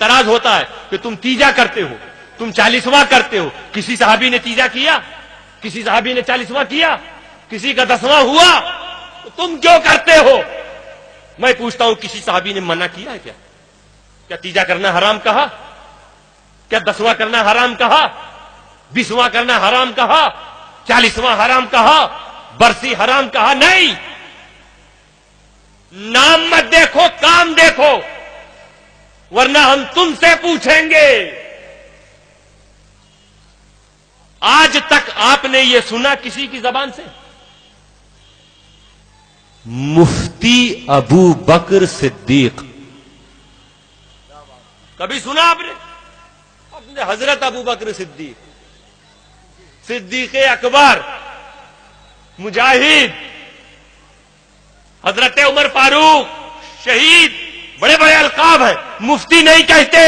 تراز ہوتا ہے کہ تم تیجا کرتے ہو، تم 40واں کرتے ہو. کسی صحابی نے تیجا کیا؟ کسی صحابی نے 40واں کیا؟ کسی کا 10واں ہوا؟ تو تم کیوں کرتے ہو؟ میں پوچھتا ہوں کسی صحابی نے منع کیا ہے کیا؟ کیا تیجا کرنا حرام کہا؟ کیا 10واں کرنا حرام کہا؟ 20واں کرنا حرام کہا؟ 40واں حرام کہا؟ برسی حرام کہا؟ نہیں. نام مت دیکھو، کام دیکھو، ورنہ ہم تم سے پوچھیں گے. آج تک آپ نے یہ سنا کسی کی زبان سے؟ مفتی ابو بکر صدیق کبھی سنا آپ نے؟ اپنے حضرت ابو بکر صدیق، صدیق اکبر، مجاہد، حضرت عمر فاروق، شہید، بڑے بڑے القاب ہیں. مفتی نہیں کہتے.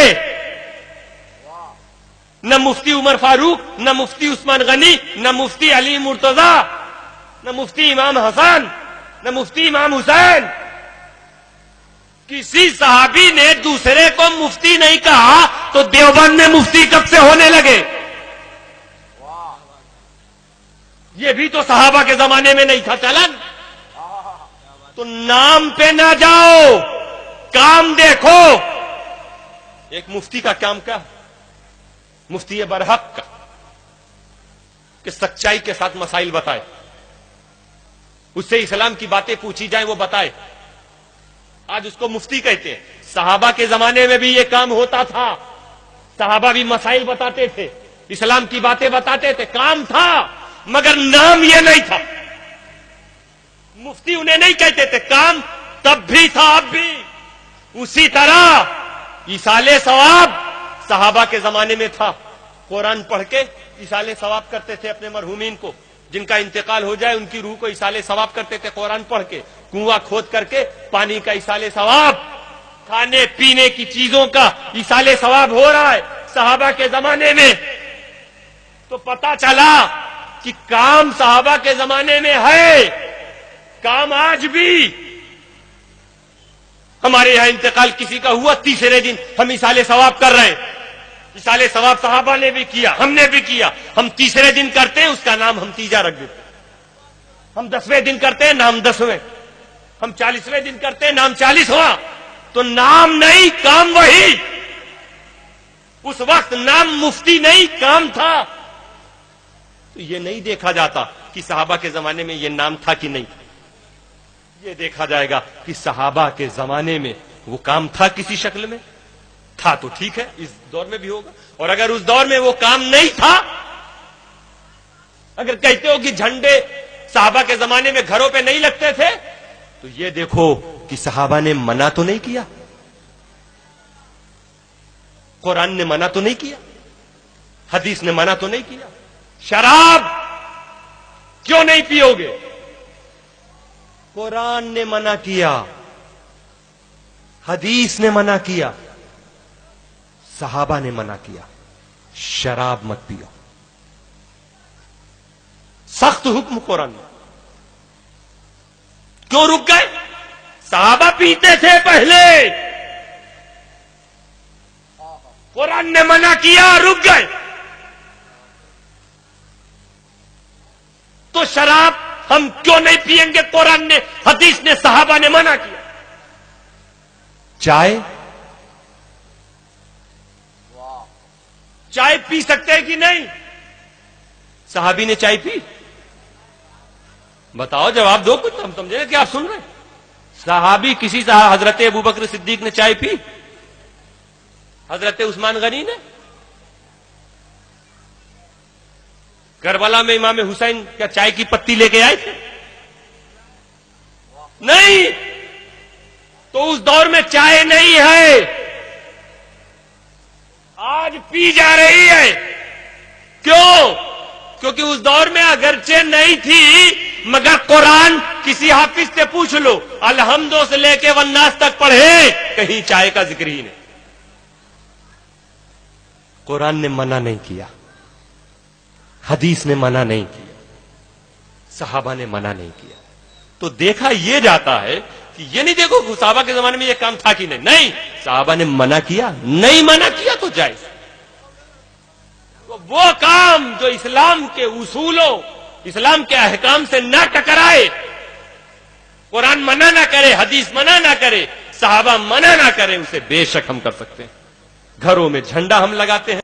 نہ مفتی عمر فاروق، نہ مفتی عثمان غنی، نہ مفتی علی مرتضی، نہ مفتی امام حسن، نہ مفتی امام حسین. کسی صحابی نے دوسرے کو مفتی نہیں کہا تو دیوبند میں مفتی کب سے ہونے لگے؟ یہ بھی تو صحابہ کے زمانے میں نہیں تھا چلن. تو نام پہ نہ جاؤ، کام دیکھو. ایک مفتی کا کام کیا؟ مفتی برحق کا کہ سچائی کے ساتھ مسائل بتائے، اس سے اسلام کی باتیں پوچھی جائیں وہ بتائے. آج اس کو مفتی کہتے ہیں. صحابہ کے زمانے میں بھی یہ کام ہوتا تھا. صحابہ بھی مسائل بتاتے تھے، اسلام کی باتیں بتاتے تھے، کام تھا، مگر نام یہ نہیں تھا. مفتی انہیں نہیں کہتے تھے. کام تب بھی تھا، اب بھی. اسی طرح ایصال ثواب صحابہ کے زمانے میں تھا. قرآن پڑھ کے ایصال ثواب کرتے تھے اپنے مرحومین کو، جن کا انتقال ہو جائے ان کی روح کو ایصال ثواب کرتے تھے قرآن پڑھ کے. کنواں کھود کر کے پانی کا ایصال ثواب، کھانے پینے کی چیزوں کا ایصال ثواب ہو رہا ہے صحابہ کے زمانے میں. تو پتا چلا کہ کام صحابہ کے زمانے میں ہے، کام آج بھی. ہمارے یہاں انتقال کسی کا ہوا، تیسرے دن ہم ایصال ثواب کر رہے ہیں. ایصال ثواب صحابہ نے بھی کیا، ہم نے بھی کیا. ہم تیسرے دن کرتے ہیں، اس کا نام ہم تیجا رکھ دیتے ہیں. ہم 10ویں دن کرتے ہیں، نام 10ویں. ہم 40ویں دن کرتے ہیں، نام 40واں. تو نام نہیں، کام وہی. اس وقت نام مفتی نہیں، کام تھا. تو یہ نہیں دیکھا جاتا کہ صحابہ کے زمانے میں یہ نام تھا کہ نہیں. یہ دیکھا جائے گا کہ صحابہ کے زمانے میں وہ کام تھا کسی شکل میں. تھا تو ٹھیک ہے، اس دور میں بھی ہوگا. اور اگر اس دور میں وہ کام نہیں تھا، اگر کہتے ہو کہ جھنڈے صحابہ کے زمانے میں گھروں پہ نہیں لگتے تھے، تو یہ دیکھو کہ صحابہ نے منع تو نہیں کیا، قرآن نے منع تو نہیں کیا، حدیث نے منع تو نہیں کیا. شراب کیوں نہیں پیو گے؟ قرآن نے منع کیا، حدیث نے منع کیا، صحابہ نے منع کیا. شراب مت پیو. سخت حکم قرآن نے. کیوں رک گئے؟ صحابہ پیتے تھے پہلے، قرآن نے منع کیا، رک گئے. تو شراب ہم کیوں نہیں پیئیں گے؟ قرآن نے، حدیث نے، صحابہ نے منع کیا. چائے پی سکتے ہیں کہ نہیں؟ صحابی نے چائے پی؟ بتاؤ، جواب دو. کچھ ہم سمجھے کہ آپ سن رہے ہیں. صحابی کسی صحابی، حضرت ابو بکر صدیق نے چائے پی؟ حضرت عثمان غنی نے؟ کربلا میں امام حسین کیا چائے کی پتی لے کے آئے تھے؟ نہیں. تو اس دور میں چائے نہیں ہے، آج پی جا رہی ہے. کیوں؟ کیونکہ اس دور میں اگرچہ نہیں تھی، مگر قرآن کسی حافظ سے پوچھ لو، الحمدو سے لے کے والناس تک پڑھے، کہیں چائے کا ذکر ہی نہیں. قرآن نے منع نہیں کیا، حدیث نے منع نہیں کیا، صحابہ نے منع نہیں کیا. تو دیکھا یہ جاتا ہے کہ یہ نہیں دیکھو صحابہ کے زمانے میں یہ کام تھا کہ نہیں صحابہ نے منع کیا، نہیں منع کیا تو جائز۔ وہ کام جو اسلام کے اصولوں، اسلام کے احکام سے نہ ٹکرائے، قرآن منع نہ کرے، حدیث منع نہ کرے، صحابہ منع نہ کرے، اسے بے شک ہم کر سکتے ہیں۔ گھروں میں جھنڈا ہم لگاتے ہیں،